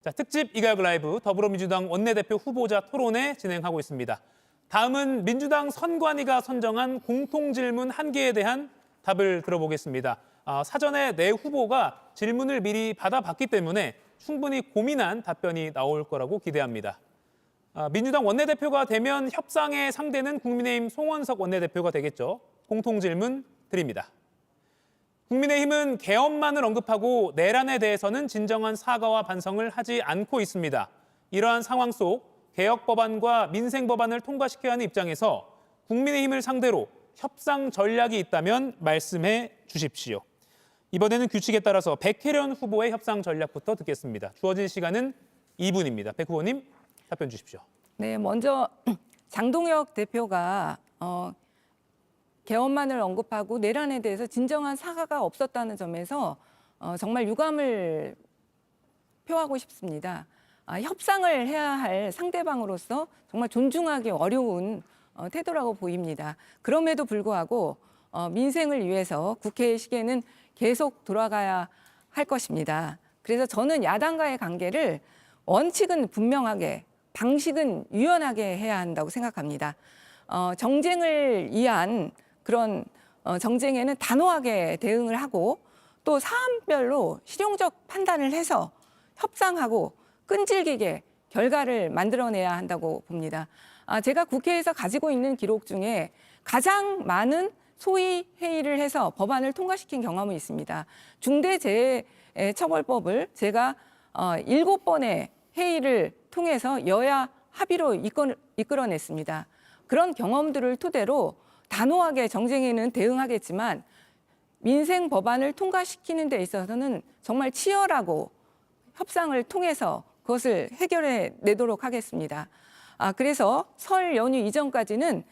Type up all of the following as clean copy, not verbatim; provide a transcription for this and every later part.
자, 특집 이가역 라이브 더불어민주당 원내대표 후보자 토론회 진행하고 있습니다. 다음은 민주당 선관위가 선정한 공통질문 1개에 대한 답을 들어보겠습니다. 사전에 내 후보가 질문을 미리 받아봤기 때문에 충분히 고민한 답변이 나올 거라고 기대합니다. 민주당 원내대표가 되면 협상의 상대는 국민의힘 송원석 원내대표가 되겠죠. 공통질문 드립니다. 국민의힘은 개헌만을 언급하고 내란에 대해서는 진정한 사과와 반성을 하지 않고 있습니다. 이러한 상황 속 개혁 법안과 민생 법안을 통과시켜야 하는 입장에서 국민의힘을 상대로 협상 전략이 있다면 말씀해 주십시오. 이번에는 규칙에 따라서 백혜련 후보의 협상 전략부터 듣겠습니다. 주어진 시간은 2분입니다. 백 후보님 답변 주십시오. 네, 먼저 장동혁 대표가 개헌만을 언급하고 내란에 대해서 진정한 사과가 없었다는 점에서 정말 유감을 표하고 싶습니다. 협상을 해야 할 상대방으로서 정말 존중하기 어려운 태도라고 보입니다. 그럼에도 불구하고 민생을 위해서 국회의 시계는 계속 돌아가야 할 것입니다. 그래서 저는 야당과의 관계를 원칙은 분명하게, 방식은 유연하게 해야 한다고 생각합니다. 정쟁을 위한 그런 정쟁에는 단호하게 대응을 하고 또 사안별로 실용적 판단을 해서 협상하고 끈질기게 결과를 만들어내야 한다고 봅니다. 제가 국회에서 가지고 있는 기록 중에 가장 많은 소위 회의를 해서 법안을 통과시킨 경험이 있습니다. 중대재해처벌법을 제가 7번의 회의를 통해서 여야 합의로 이끌어냈습니다. 그런 경험들을 토대로 단호하게 정쟁에는 대응하겠지만 민생 법안을 통과시키는 데 있어서는 정말 치열하고 협상을 통해서 그것을 해결해 내도록 하겠습니다. 그래서 설 연휴 이전까지는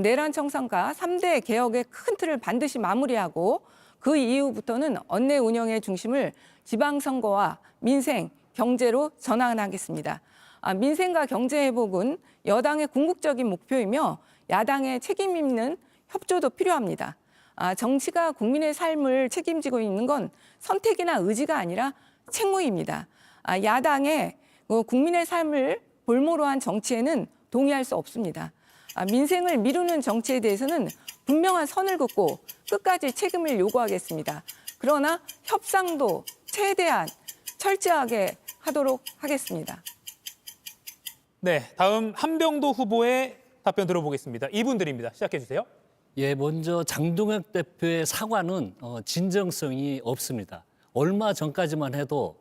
내란 청산과 3대 개혁의 큰 틀을 반드시 마무리하고 그 이후부터는 원내 운영의 중심을 지방선거와 민생, 경제로 전환하겠습니다. 민생과 경제 회복은 여당의 궁극적인 목표이며 야당의 책임 있는 협조도 필요합니다. 정치가 국민의 삶을 책임지고 있는 건 선택이나 의지가 아니라 책무입니다. 야당의 국민의 삶을 볼모로 한 정치에는 동의할 수 없습니다. 민생을 미루는 정치에 대해서는 분명한 선을 긋고 끝까지 책임을 요구하겠습니다. 그러나 협상도 최대한 철저하게 하도록 하겠습니다. 네, 다음 한병도 후보의 답변 들어보겠습니다. 2분 드립니다. 시작해 주세요. 예, 먼저 장동혁 대표의 사과는 진정성이 없습니다. 얼마 전까지만 해도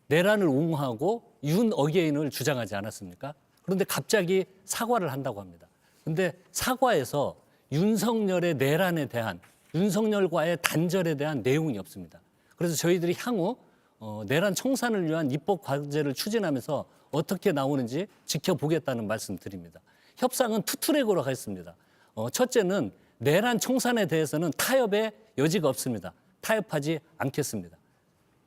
내란을 옹호하고 윤 어게인을 주장하지 않았습니까? 그런데 갑자기 사과를 한다고 합니다. 그런데 사과에서 윤석열의 내란에 대한, 윤석열과의 단절에 대한 내용이 없습니다. 그래서 저희들이 향후 내란 청산을 위한 입법 과제를 추진하면서 어떻게 나오는지 지켜보겠다는 말씀 드립니다. 협상은 투트랙으로 하겠습니다. 첫째는 내란 청산에 대해서는 타협의 여지가 없습니다. 타협하지 않겠습니다.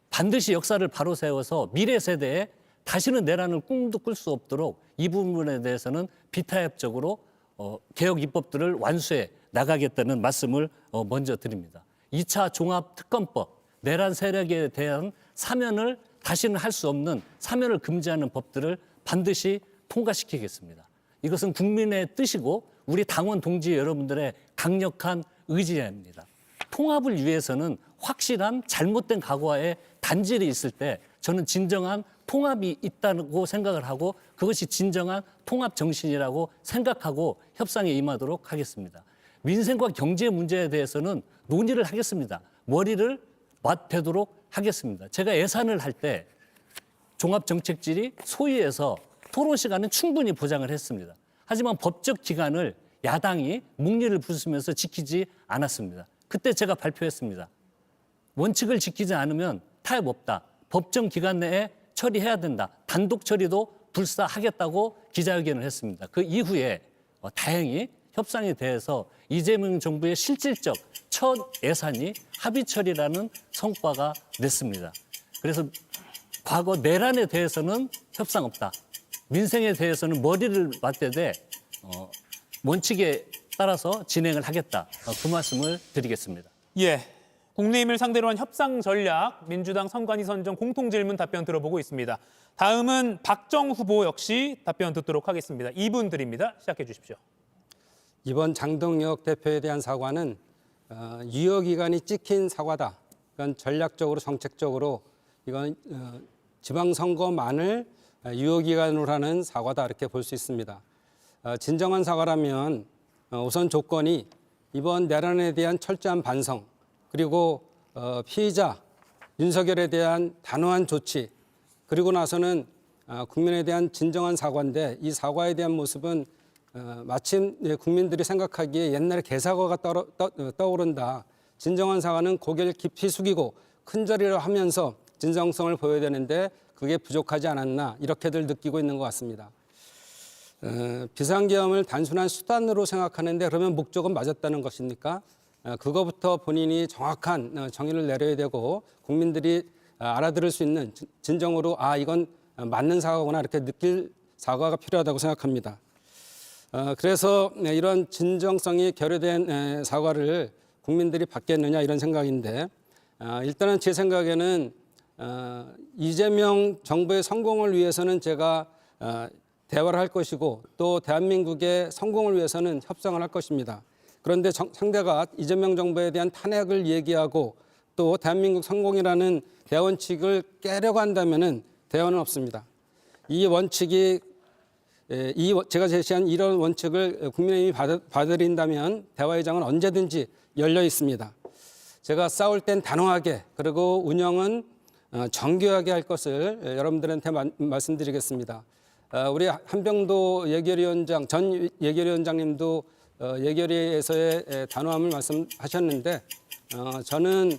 반드시 역사를 바로 세워서 미래 세대에 다시는 내란을 꿈도 꿀 수 없도록 이 부분에 대해서는 비타협적으로 개혁 입법들을 완수해 나가겠다는 말씀을 먼저 드립니다. 2차 종합특검법, 내란 세력에 대한 사면을 다시는 할 수 없는 사면을 금지하는 법들을 반드시 통과시키겠습니다. 이것은 국민의 뜻이고 우리 당원 동지 여러분들의 강력한 의지입니다. 통합을 위해서는 확실한 잘못된 과거의 단절이 있을 때 저는 진정한 통합이 있다고 생각을 하고 그것이 진정한 통합 정신이라고 생각하고 협상에 임하도록 하겠습니다. 민생과 경제 문제에 대해서는 논의를 하겠습니다. 머리를 맞대도록 하겠습니다. 제가 예산을 할 때 종합정책질의 소위에서 토론 시간은 충분히 보장을 했습니다. 하지만 법적 기간을 야당이 묵리를 부수면서 지키지 않았습니다. 그때 제가 발표했습니다. 원칙을 지키지 않으면 타협 없다. 법정 기간 내에 처리해야 된다. 단독 처리도 불사하겠다고 기자회견을 했습니다. 그 이후에 다행히 협상에 대해서 이재명 정부의 실질적 첫 예산이 합의 처리라는 성과가 냈습니다. 그래서 과거 내란에 대해서는 협상 없다. 민생에 대해서는 머리를 맞대되 원칙에 따라서 진행을 하겠다. 그 말씀을 드리겠습니다. 예, 국민의힘을 상대로 한 협상 전략, 민주당 선관위 선정 공통질문 답변 들어보고 있습니다. 다음은 박정 후보 역시 답변 듣도록 하겠습니다. 2분 드립니다. 시작해 주십시오. 이번 장동혁 대표에 대한 사과는 유효기간이 찍힌 사과다. 이건 전략적으로 정책적으로 이건 지방선거만을 유효기간으로 하는 사과다 이렇게 볼 수 있습니다. 진정한 사과라면 우선 조건이 이번 내란에 대한 철저한 반성 그리고 피의자 윤석열에 대한 단호한 조치 그리고 나서는 국민에 대한 진정한 사과인데 이 사과에 대한 모습은 마침 국민들이 생각하기에 옛날에 개사과가 떠오른다. 진정한 사과는 고개를 깊이 숙이고 큰절이라 하면서 진정성을 보여야 되는데 그게 부족하지 않았나 이렇게들 느끼고 있는 것 같습니다. 비상계엄을 단순한 수단으로 생각하는데 그러면 목적은 맞았다는 것입니까? 그거부터 본인이 정확한 정의를 내려야 되고 국민들이 알아들을 수 있는 진정으로 이건 맞는 사과구나 이렇게 느낄 사과가 필요하다고 생각합니다. 그래서 이런 진정성이 결여된 사과를 국민들이 받겠느냐 이런 생각인데 일단은 제 생각에는 이재명 정부의 성공을 위해서는 제가 대화를 할 것이고 또 대한민국의 성공을 위해서는 협상을 할 것입니다. 그런데 상대가 이재명 정부에 대한 탄핵을 얘기하고 또 대한민국 성공이라는 대원칙을 깨려고 한다면은 대화는 없습니다. 이 원칙이 제가 제시한 이런 원칙을 국민의힘이 받아들인다면 대화의 장은 언제든지 열려 있습니다. 제가 싸울 땐 단호하게 그리고 운영은 정교하게 할 것을 여러분들한테 말씀드리겠습니다. 우리 한병도 예결위원장 전 예결위원장님도 예결위에서의 단호함을 말씀하셨는데 저는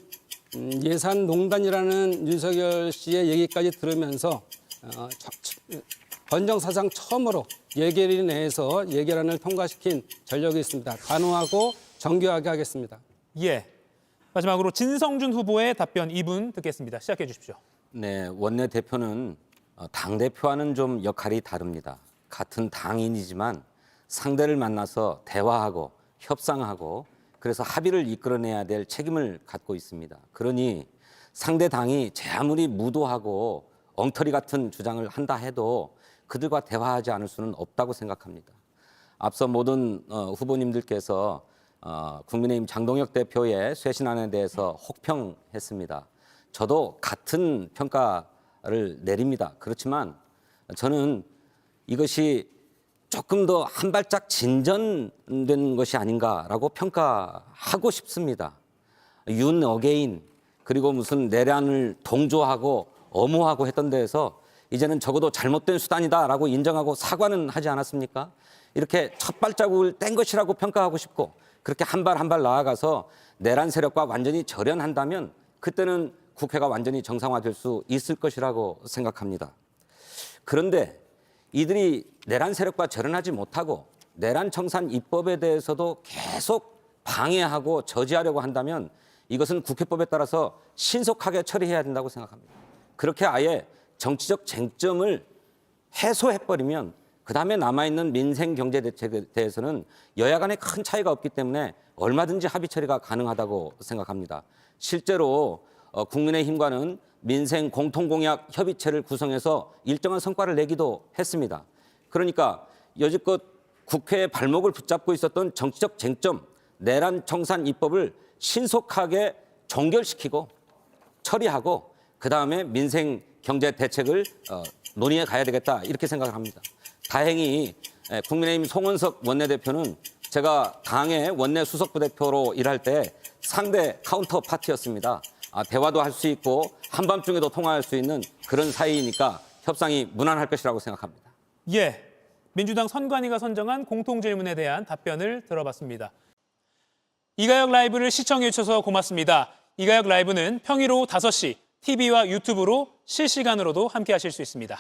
예산농단이라는 윤석열 씨의 얘기까지 들으면서 헌정사상 처음으로 예결위 내에서 예결안을 통과시킨 전력이 있습니다. 단호하고 정교하게 하겠습니다. 예. 마지막으로 진성준 후보의 답변 2분 듣겠습니다. 시작해 주십시오. 네, 원내대표는 당대표와는 좀 역할이 다릅니다. 같은 당인이지만 상대를 만나서 대화하고 협상하고 그래서 합의를 이끌어내야 될 책임을 갖고 있습니다. 그러니 상대 당이 제 아무리 무도하고 엉터리 같은 주장을 한다 해도 그들과 대화하지 않을 수는 없다고 생각합니다. 앞서 모든 후보님들께서 국민의힘 장동혁 대표의 쇄신안에 대해서 혹평했습니다. 저도 같은 평가를 내립니다. 그렇지만 저는 이것이 조금 더 한 발짝 진전된 것이 아닌가라고 평가하고 싶습니다. 윤 어게인 그리고 무슨 내란을 동조하고 엄호하고 했던 데에서 이제는 적어도 잘못된 수단이다라고 인정하고 사과는 하지 않았습니까? 이렇게 첫 발자국을 뗀 것이라고 평가하고 싶고 그렇게 한 발 한 발 나아가서 내란 세력과 완전히 절연한다면 그때는 국회가 완전히 정상화될 수 있을 것이라고 생각합니다. 그런데 이들이 내란 세력과 절연하지 못하고 내란 청산 입법에 대해서도 계속 방해하고 저지하려고 한다면 이것은 국회법에 따라서 신속하게 처리해야 된다고 생각합니다. 그렇게 아예 정치적 쟁점을 해소해버리면 그다음에 남아있는 민생 경제 대책에 대해서는 여야 간에 큰 차이가 없기 때문에 얼마든지 합의 처리가 가능하다고 생각합니다. 실제로 국민의힘과는 민생 공통공약 협의체를 구성해서 일정한 성과를 내기도 했습니다. 그러니까 여지껏 국회의 발목을 붙잡고 있었던 정치적 쟁점, 내란 청산 입법을 신속하게 종결시키고 처리하고 그다음에 민생 경제 대책을 논의해 가야 되겠다 이렇게 생각을 합니다. 다행히 국민의힘 송원석 원내대표는 제가 당의 원내 수석부대표로 일할 때 상대 카운터 파티였습니다. 대화도 할 수 있고 한밤중에도 통화할 수 있는 그런 사이이니까 협상이 무난할 것이라고 생각합니다. 예. 민주당 선관위가 선정한 공통질문에 대한 답변을 들어봤습니다. 이가혁 라이브를 시청해 주셔서 고맙습니다. 이가혁 라이브는 평일 오후 5시 TV와 유튜브로 실시간으로도 함께 하실 수 있습니다.